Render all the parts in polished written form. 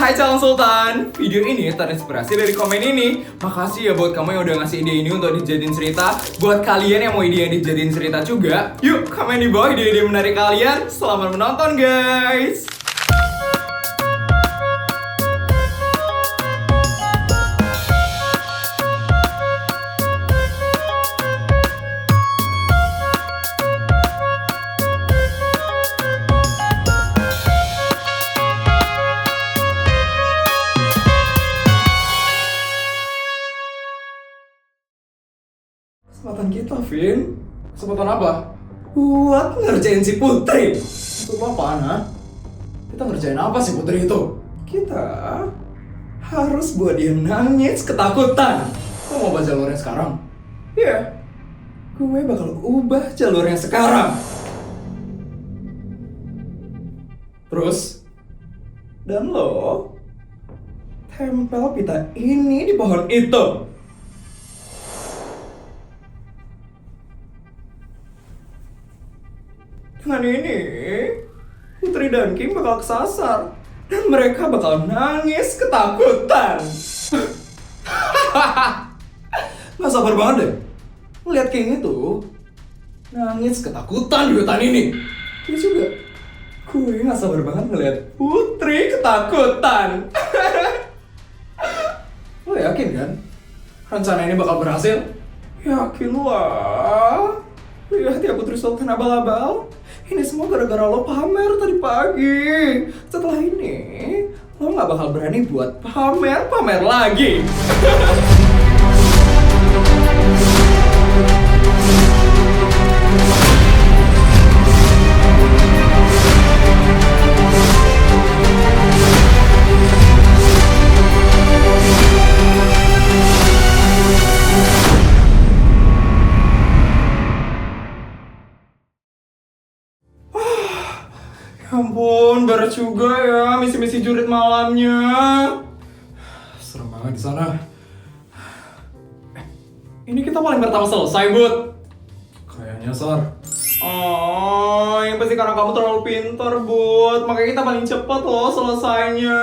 Hai calon sultan, video ini terinspirasi dari komen ini. Makasih ya buat kamu yang udah ngasih ide ini untuk dijadiin cerita. Buat kalian yang mau ide yang dijadiin cerita juga, yuk komen di bawah ide-ide menarik kalian. Selamat menonton guys. Kesempatan kita, Vin. Kesempatan apa? Buat ngerjain si Putri. Itu apaan, ha? Kita ngerjain apa si Putri itu? Kita harus buat dia nangis ketakutan. Lo mau ubah jalurnya sekarang? Iya. Gue bakal ubah jalurnya sekarang. Terus, dan lo tempel pita ini di pohon itu. Dengan ini, Putri dan King bakal kesasar. Dan mereka bakal nangis ketakutan. Gak sabar banget deh ngeliat King itu nangis ketakutan di hutan ini. Terus juga, gue gak sabar banget ngeliat Putri ketakutan. Lo yakin kan? Rencana ini bakal berhasil? Yakin lah. Lihat ya Putri Sultan abal-abal. Ini semua gara-gara lo pamer tadi pagi. Setelah ini, lo gak bakal berani buat pamer-pamer lagi. Ya ampun, beres juga ya misi-misi jurit malamnya. Serem banget di sana. Ini kita paling pertama selesai, Bud. Kayaknya, Sar. Oh, yang pasti karena kamu terlalu pintar, Bud. Makanya kita paling cepat loh selesainya.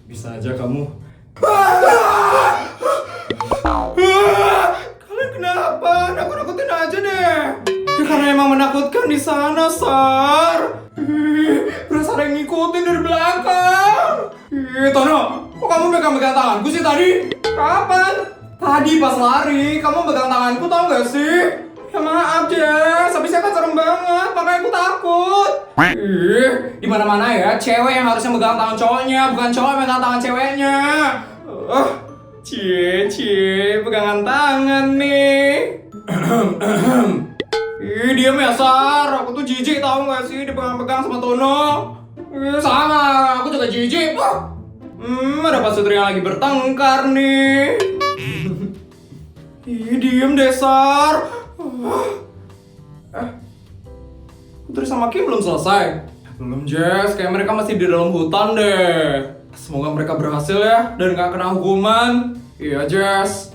Bisa aja kamu. Kalian kenapa? Nakut-nakutin aja deh. Ya karena emang menakutkan di sana, Sar. Berasa ada yang ngikutin dari belakang. Tono, kok kamu pegang-pegang tanganku sih tadi? Kapan? Tadi pas lari, kamu pegang tanganku tau gak sih? Ya maaf, Jess. Habisnya kan serem banget, makanya aku takut. Di mana-mana ya, cewek yang harusnya megang tangan cowoknya, bukan cowok yang megang tangan ceweknya. Cie, pegangan tangan nih. Diam ya, Sar. Aku tuh jijik tau gak sih dipegang-pegang sama Tono. Sama, aku juga jijik. Ada Pak Sutri yang lagi bertengkar nih. Diem deh, Sar. Putri sama Kim belum selesai? Belum, Jess. Kayak mereka masih di dalam hutan deh. Semoga mereka berhasil ya dan gak kena hukuman. Iya, Jess.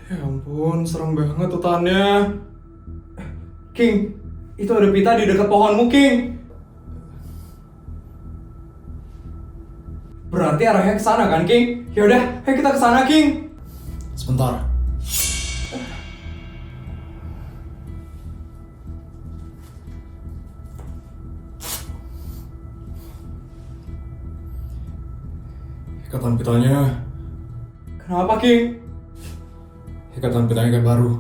Ya ampun, serem banget hutannya. King, itu ada pita di dekat pohonmu, King. Berarti arahnya ke sana kan, King? Yaudah, ayo kita ke sana, King. Sebentar. Ikatan pitanya. Kenapa, King? Ikatan pitanya kayak baru.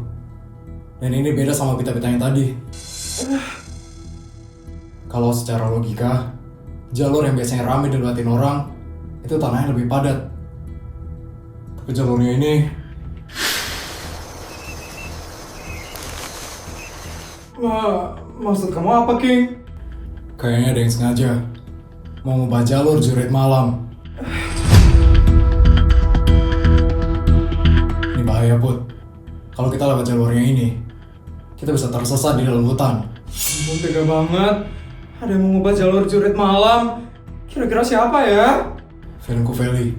Dan ini beda sama pita-pita yang tadi. Kalau secara logika, jalur yang biasanya ramai dilewatin orang, itu tanahnya lebih padat. Tapi jalurnya ini... Maksud kamu apa, King? Kayaknya ada yang sengaja mau ngubah jalur jurit malam. Ini bahaya, Put. Kalau kita lewat jalurnya ini, kita bisa tersesat di dalam hutan. Ampun, tega banget. Ada yang mau ngubah jalur jurit malam. Kira-kira siapa ya? Feelingku Feli.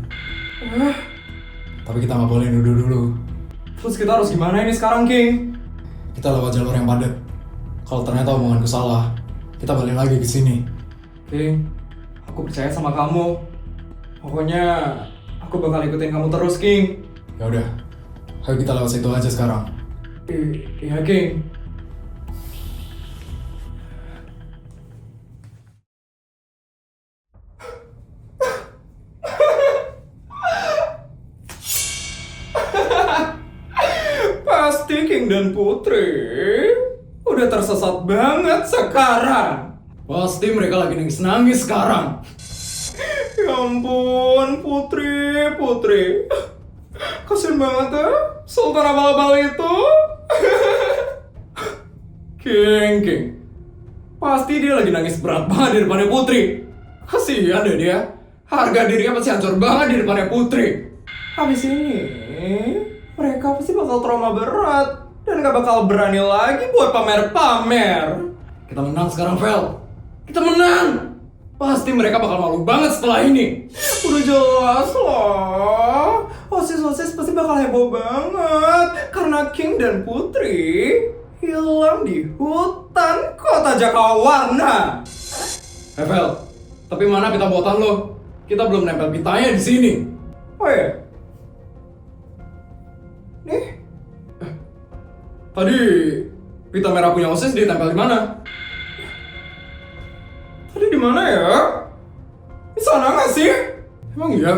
Tapi kita nggak boleh nuduh dulu. Terus kita harus gimana ini sekarang, King? Kita lewat jalur yang padat. Kalau ternyata omonganku salah, kita balik lagi ke sini. King, aku percaya sama kamu. Pokoknya aku bakal ikutin kamu terus, King. Ya udah, ayo kita lewat situ aja sekarang. Iya, King. Pasti King dan Putri udah tersesat banget sekarang. Pasti mereka lagi nangis-nangis sekarang. Ya ampun, Putri. Kasian banget ya, Sultan abal-abal itu. King. Pasti dia lagi nangis berat banget di depannya Putri. Kasian deh dia. Harga dirinya pasti hancur banget di depannya Putri. Habis ini, mereka pasti bakal trauma berat. Dan gak bakal berani lagi buat pamer-pamer. Kita menang sekarang, Vel. Kita menang. Pasti mereka bakal malu banget setelah ini. Udah jelas loh. OSIS pasti bakal heboh banget. Karena King dan Putri hilang di hutan kota Jakawarna. Vel, tapi mana pita buatan lo? Kita belum nempel pitanya di sini. Oh ya? Nih? Tadi pita merah punya OSIS ditempel di mana? Tadi di mana ya? Di sana nggak sih? Emang iya?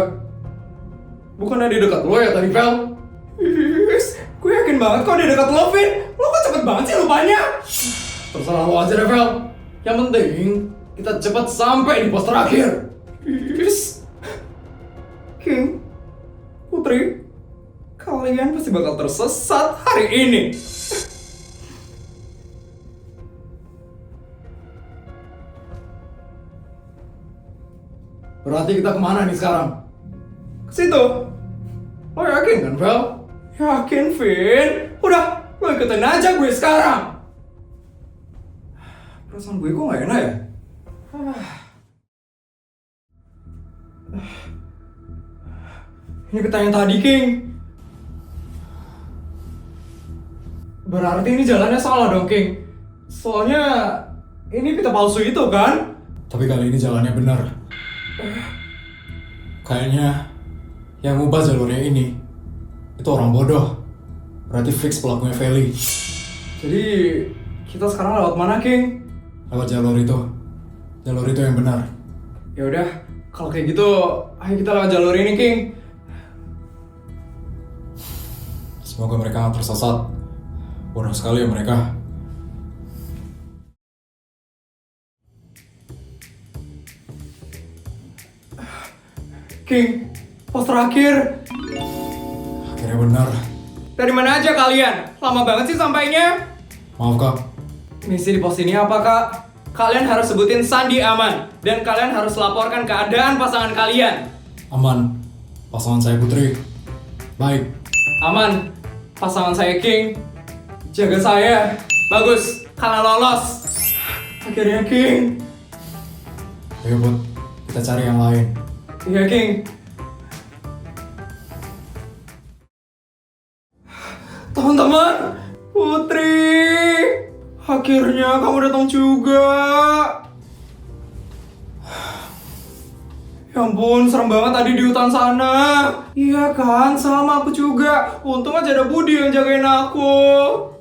Bukannya di dekat lo ya tadi, Vel? Gue yakin banget kok di dekat lo, Vin. Lo kok cepet banget sih lupanya? Terserah lo aja deh, Vel. Yang penting, kita cepat sampai di pos terakhir. King, Putri, kalian pasti bakal tersesat hari ini. Berarti kita kemana nih sekarang? Ke situ. Lo yakin kan, Vel? Yakin, Vin? Udah, lo ikutin aja gue sekarang. Perasaan gue kok gak enak ya? Ini peta yang tadi, King. Berarti ini jalannya salah dong, King. Soalnya ini peta palsu itu kan? Tapi kali ini jalannya benar. Kayaknya yang ngubah jalurnya ini itu orang bodoh. Berarti fix pelakunya Feli. Jadi kita sekarang lewat mana, King? Lewat jalur itu. Jalur itu yang benar. Ya udah, kalau kayak gitu, ayo kita lewat jalur ini, King. Semoga mereka nggak tersesat. Bodoh sekali ya mereka. King, pos terakhir. Akhirnya benar. Dari mana aja kalian? Lama banget sih sampainya. Maaf, Kak. Misi di pos ini apa, Kak? Kalian harus sebutin sandi aman. Dan kalian harus laporkan keadaan pasangan kalian. Aman. Pasangan saya Putri. Baik. Aman. Pasangan saya King. Jaga saya. Bagus. Kalian lolos. Akhirnya, King. Ayo, Put. Kita cari yang lain. Iya, King. Teman-teman, Putri, akhirnya kamu datang juga. Ya ampun, serem banget tadi di hutan sana. Iya kan, sama aku juga. Untung aja ada Budi yang jagain aku.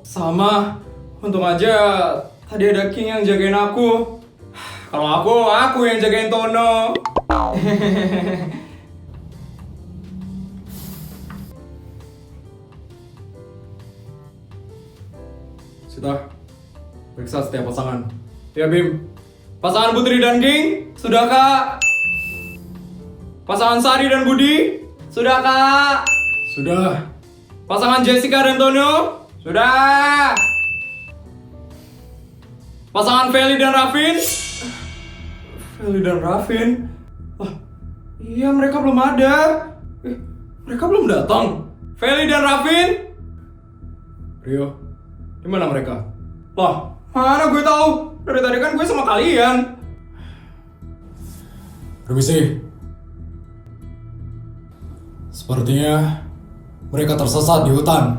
Sama, untung aja tadi ada King yang jagain aku. Kalau aku yang jagain Tono. Sudah, periksa setiap pasangan. Ya, Bim. Pasangan Putri dan King, sudah, Kak? Pasangan Sari dan Budi, sudah, Kak? Sudah. Pasangan Jessica dan Tono, sudah. Pasangan Feli dan Rafin. Feli dan Rafin? Oh, iya, mereka belum ada. Mereka belum datang. Feli dan Rafin? Rio, di mana mereka? Lah, mana gue tahu? Dari tadi kan gue sama kalian. Permisi. Sepertinya mereka tersesat di hutan.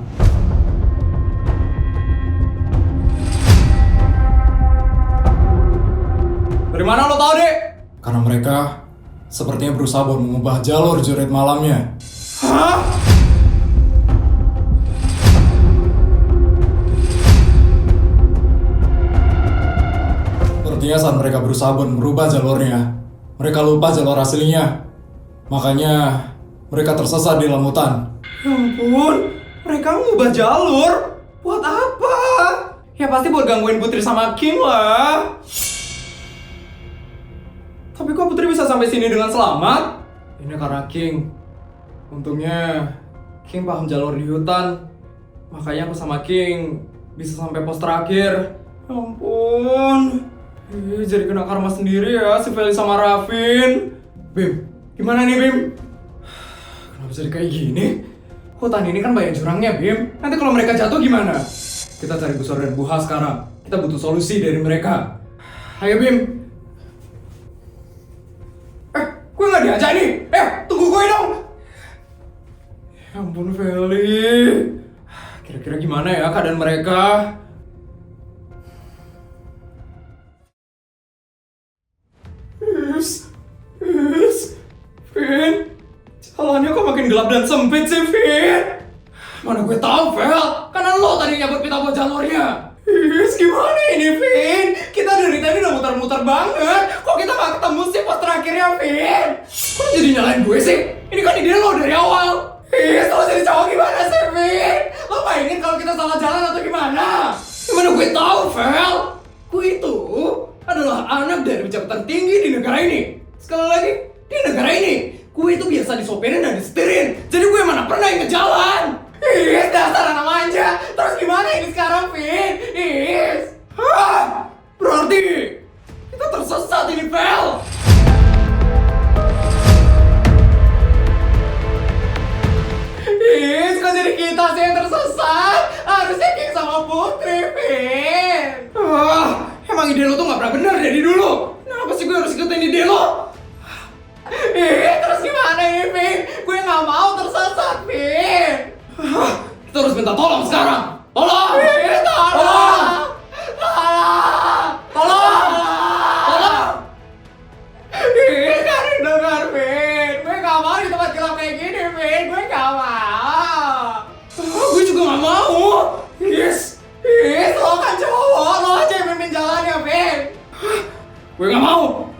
Dari mana lo tau, Dek? Karena mereka sepertinya berusaha buat mengubah jalur jurit malamnya. Hah? Sepertinya saat mereka berusaha buat merubah jalurnya, mereka lupa jalur aslinya. Makanya mereka tersesat di lamutan. Ya ampun, mereka ngubah jalur? Buat apa? Ya pasti buat gangguin Putri sama King lah. Tapi kok Putri bisa sampai sini dengan selamat? Ini karena King. Untungnya King paham jalur di hutan. Makanya aku sama King bisa sampai pos terakhir. Ya ampun. Jadi kena karma sendiri ya si Feli sama Rafin. Bim, gimana nih Bim? Kenapa jadi kayak gini? Hutan ini kan banyak jurangnya Bim. Nanti kalau mereka jatuh gimana? Kita cari Busur dan Buha sekarang. Kita butuh solusi dari mereka. Ayo Bim. Gue gak diajak nih. Tunggu gue dong. Ya ampun Feli. Kira-kira gimana ya keadaan mereka? Vin, jalannya kok makin gelap dan sempit sih, Vin? Mana gue tahu, Vel? Karena lo tadi nyabut pita buat jalurnya. Gimana ini, Vin? Kita dari tadi udah muter-muter banget. Kok kita gak ketemu sih pos terakhirnya, Vin? Kok lo jadi nyalain gue sih? Ini kan ide lo dari awal. Lo jadi cowok gimana sih, Vin? Lo bayangin kalau kita salah jalan atau gimana? Gimana gue tahu, Vel? Gue itu adalah anak dari pejabat tertinggi di negara ini. Sekali lagi, di negara ini, gue itu biasa disopirin dan disetirin. Jadi gue mana pernah inget jalan. Dasar anak manja. Terus gimana ini sekarang, Vin? Berarti kita tersesat ini, Vel. Kok jadi kita sih yang tersesat? Harusnya King sama Putri, Vin. Emang ide lo tuh gak pernah bener dari dulu. Kenapa sih gue harus ikutin ide lo? Terus gimana ini, Vin? Gue gak mau tersesat, Vin. Kita harus minta tolong sekarang. Tolong! Tolong! Tolong! Tolong! Kan dengar, Vin. Gue gak mau di tempat gelap kayak gini, Vin. Gue gak mau. Gue juga gak mau. Lo kan cowok. Lo aja yang mimpin jalannya, Vin. Gue gak mau.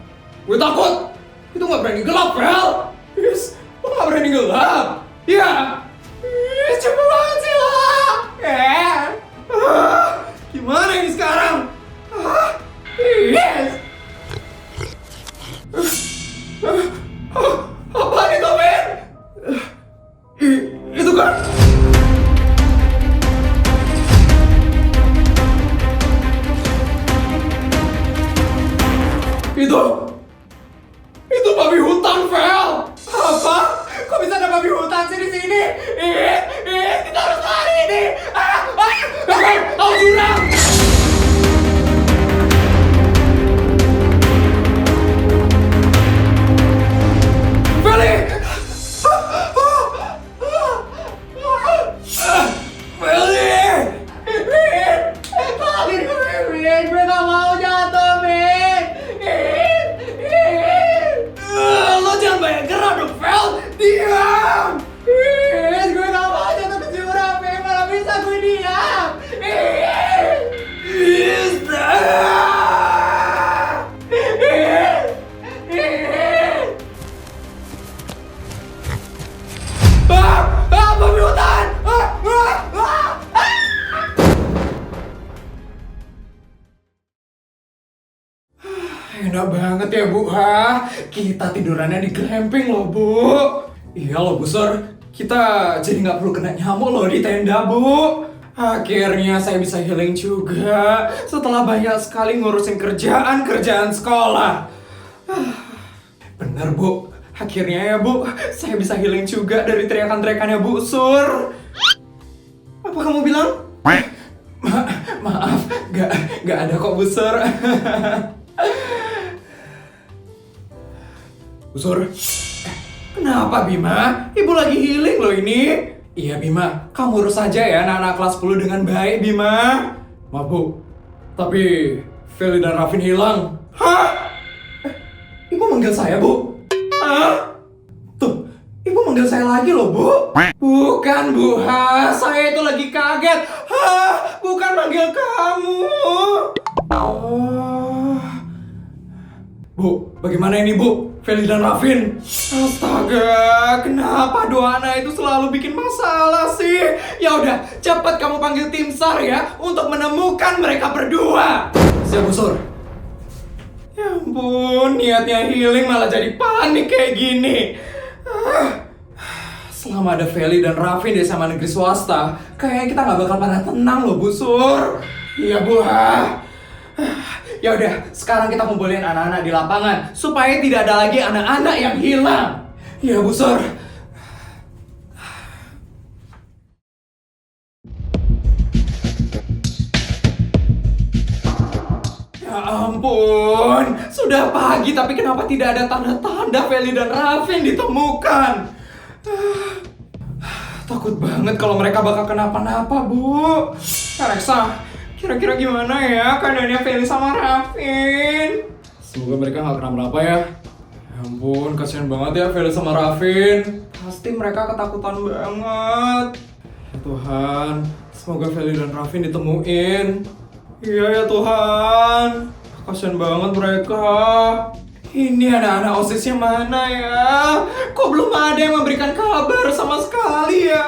Gue takut. Itu gak berani gelap, Vel. Lo gak berani gelap? Iya. Cepet banget sih lo. Gimana ini sekarang? Apaan itu, Vin? Itu kan? Itu babi hutan, Vel. Apa? Kok bisa ada babi hutan sih di sini? Kita harus lari ini. Ayo jurang. Feli. Feli. Vin, gue gak mau jatuh, Vin. Lo jangan banyak gerak dong, Vel. Diam. Gue gak mau jatuh ke jurang, Vin. Mana bisa gue diam. Babi hutan. Enak banget ya, Bu. Kita tidurannya di glamping loh, Bu. Iya loh, Busur. Kita jadi nggak perlu kena nyamuk loh di tenda, Bu. Akhirnya saya bisa healing juga setelah banyak sekali ngurusin kerjaan sekolah. Bener, Bu. Akhirnya ya, Bu, saya bisa healing juga dari teriakan-teriakannya Bu Sur. Apa kamu bilang? Maaf, gak ada kok, Bu Sur. Bu Sur, kenapa Bima? Ibu lagi healing loh ini. Iya Bima, kamu urus saja ya anak-anak kelas 10 dengan baik Bima. Maaf Bu, tapi Feli dan Rafin hilang. Hah? manggil saya, Bu? Hah? Tuh, Ibu manggil saya lagi loh, Bu. Bukan, Bu. Saya itu lagi kaget. Bukan manggil kamu. Oh. Bu, bagaimana ini, Bu? Feli dan Rafin. Astaga, kenapa dua anak itu selalu bikin masalah sih? Ya udah, cepat kamu panggil tim SAR ya untuk menemukan mereka berdua. Siap, Bu Sur. Ya ampun, niatnya healing malah jadi panik kayak gini. Selama ada Feli dan Rafin di SMA negeri swasta, kayaknya kita nggak bakal pada tenang loh, Bu Sur. Iya, Bu. Ya udah, sekarang kita kumpulin anak-anak di lapangan supaya tidak ada lagi anak-anak yang hilang. Iya, Bu Sur. Ya ampun, sudah pagi tapi kenapa tidak ada tanda-tanda Feli dan Rafin ditemukan? Takut banget kalau mereka bakal kenapa-napa, Bu. Reksa, kira-kira gimana ya keadaannya Feli sama Rafin? Semoga mereka nggak kenapa-napa ya. Ya ampun, kasihan banget ya Feli sama Rafin. Pasti mereka ketakutan banget. Ya Tuhan, semoga Feli dan Rafin ditemuin. Iya ya Tuhan, kasihan banget mereka. Ini anak-anak OSISnya mana ya? Kok belum ada yang memberikan kabar sama sekali ya?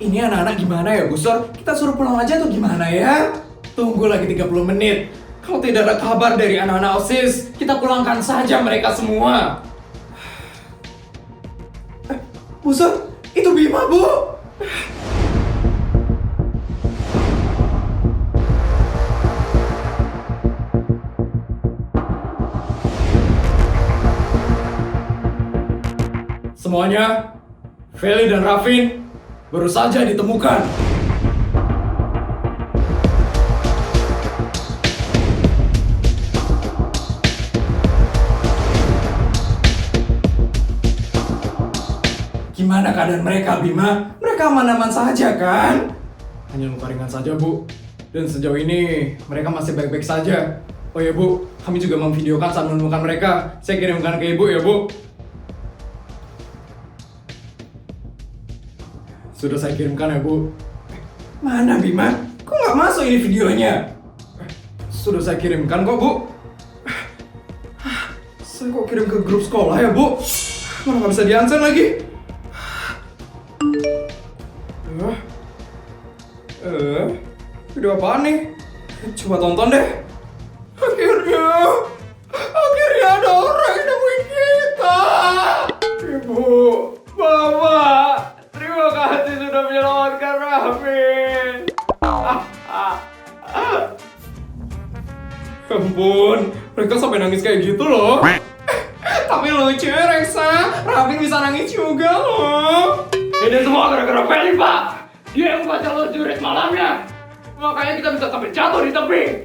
Ini anak-anak gimana ya, Bu Sur? Kita suruh pulang aja atau gimana ya? Tunggu lagi 30 menit. Kalau tidak ada kabar dari anak-anak OSIS, kita pulangkan saja mereka semua. Bu Sur, itu Bima, Bu. Semuanya, Feli dan Rafin baru saja ditemukan. Gimana keadaan mereka, Bima? Mereka aman-aman saja kan? Hanya luka ringan saja, Bu. Dan sejauh ini mereka masih baik-baik saja. Oh ya, Bu, kami juga memvideokan saat menemukan mereka. Saya kirimkan ke Ibu ya, Bu. Sudah saya kirimkan ya, Bu. Mana Bima? Kok nggak masuk ini videonya? Sudah saya kirimkan kok, Bu. Saya kok kirim ke grup sekolah ya, Bu? Mana nggak bisa di-unsend lagi? Video apaan nih? Coba tonton deh. Akhirnya ada orang yang nemuin kita. Ibu, Bapak, terima kasih sudah menyelamatkan Rafin. Ampun, mereka sampai nangis kayak gitu loh. Tapi lucu ya, Reksa. Rafin bisa nangis juga loh. Ini semua gara-gara Feli, Pak. Dia yang buat jalur jurit malamnya. Makanya kita bisa sampai jatuh di tebing.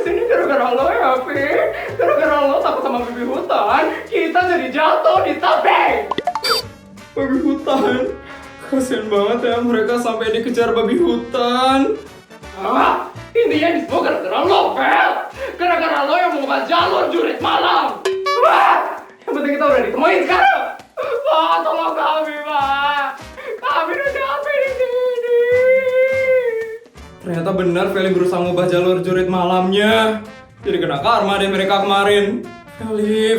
Sini gara-gara lo ya, Vin. Gara-gara lo takut sama babi hutan, kita jadi jatuh di tebing. Babi hutan? Kasian banget ya mereka sampai dikejar babi hutan. Intinya ini semua gara-gara lo, Fel. Gara-gara lo yang membuat jalur jurit malam. Yang penting kita udah ditemuin sekarang. Pak, tolong kami, Pak. Kami udah capek di sini. Ternyata benar Feli berusaha ngubah jalur jurit malamnya. Jadi kena karma deh mereka kemarin.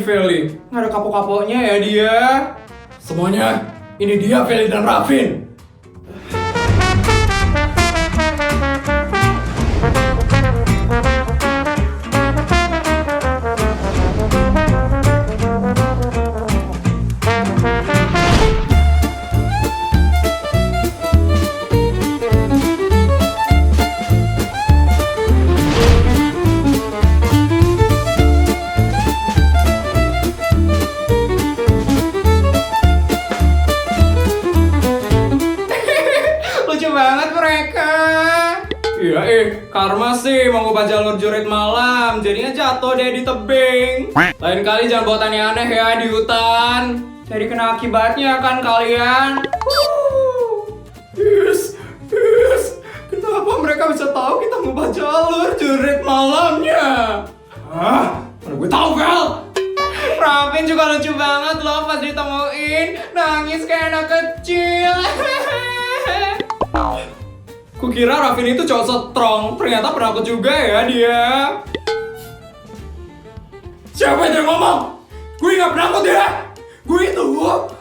Feli, nggak ada kapok-kapoknya ya dia. Semuanya, ini dia Feli dan Rafin. Karma sih mau ngubah jalur jurit malam, jadinya jatuh deh di tebing. Lain kali jangan buat aneh-aneh ya di hutan. Jadi kena akibatnya kan kalian. Kenapa mereka bisa tahu kita ngubah jalur jurit malamnya? Mana gue tahu, Fel. Raffin juga lucu banget loh pas ditemuin. Nangis kayak anak kecil. Kukira Raffin itu cowok strong, ternyata penakut juga ya dia. Siapa itu yang ngomong? Gue nggak penakut ya. Gue itu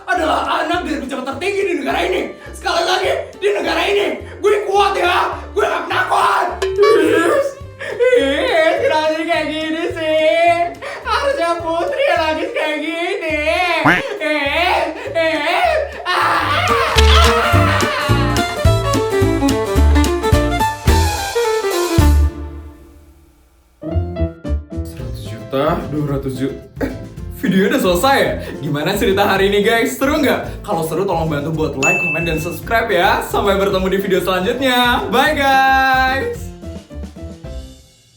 adalah anak dari pejabat tertinggi di negara ini. Sekali lagi, di negara ini, gue kuat ya. Gue nggak penakut. Kenapa jadi kayak gini sih? Harusnya Putri yang lagi kayak gini. Video udah selesai ya? Gimana cerita hari ini guys? Seru nggak? Kalau seru tolong bantu buat like, comment, dan subscribe ya. Sampai bertemu di video selanjutnya. Bye guys!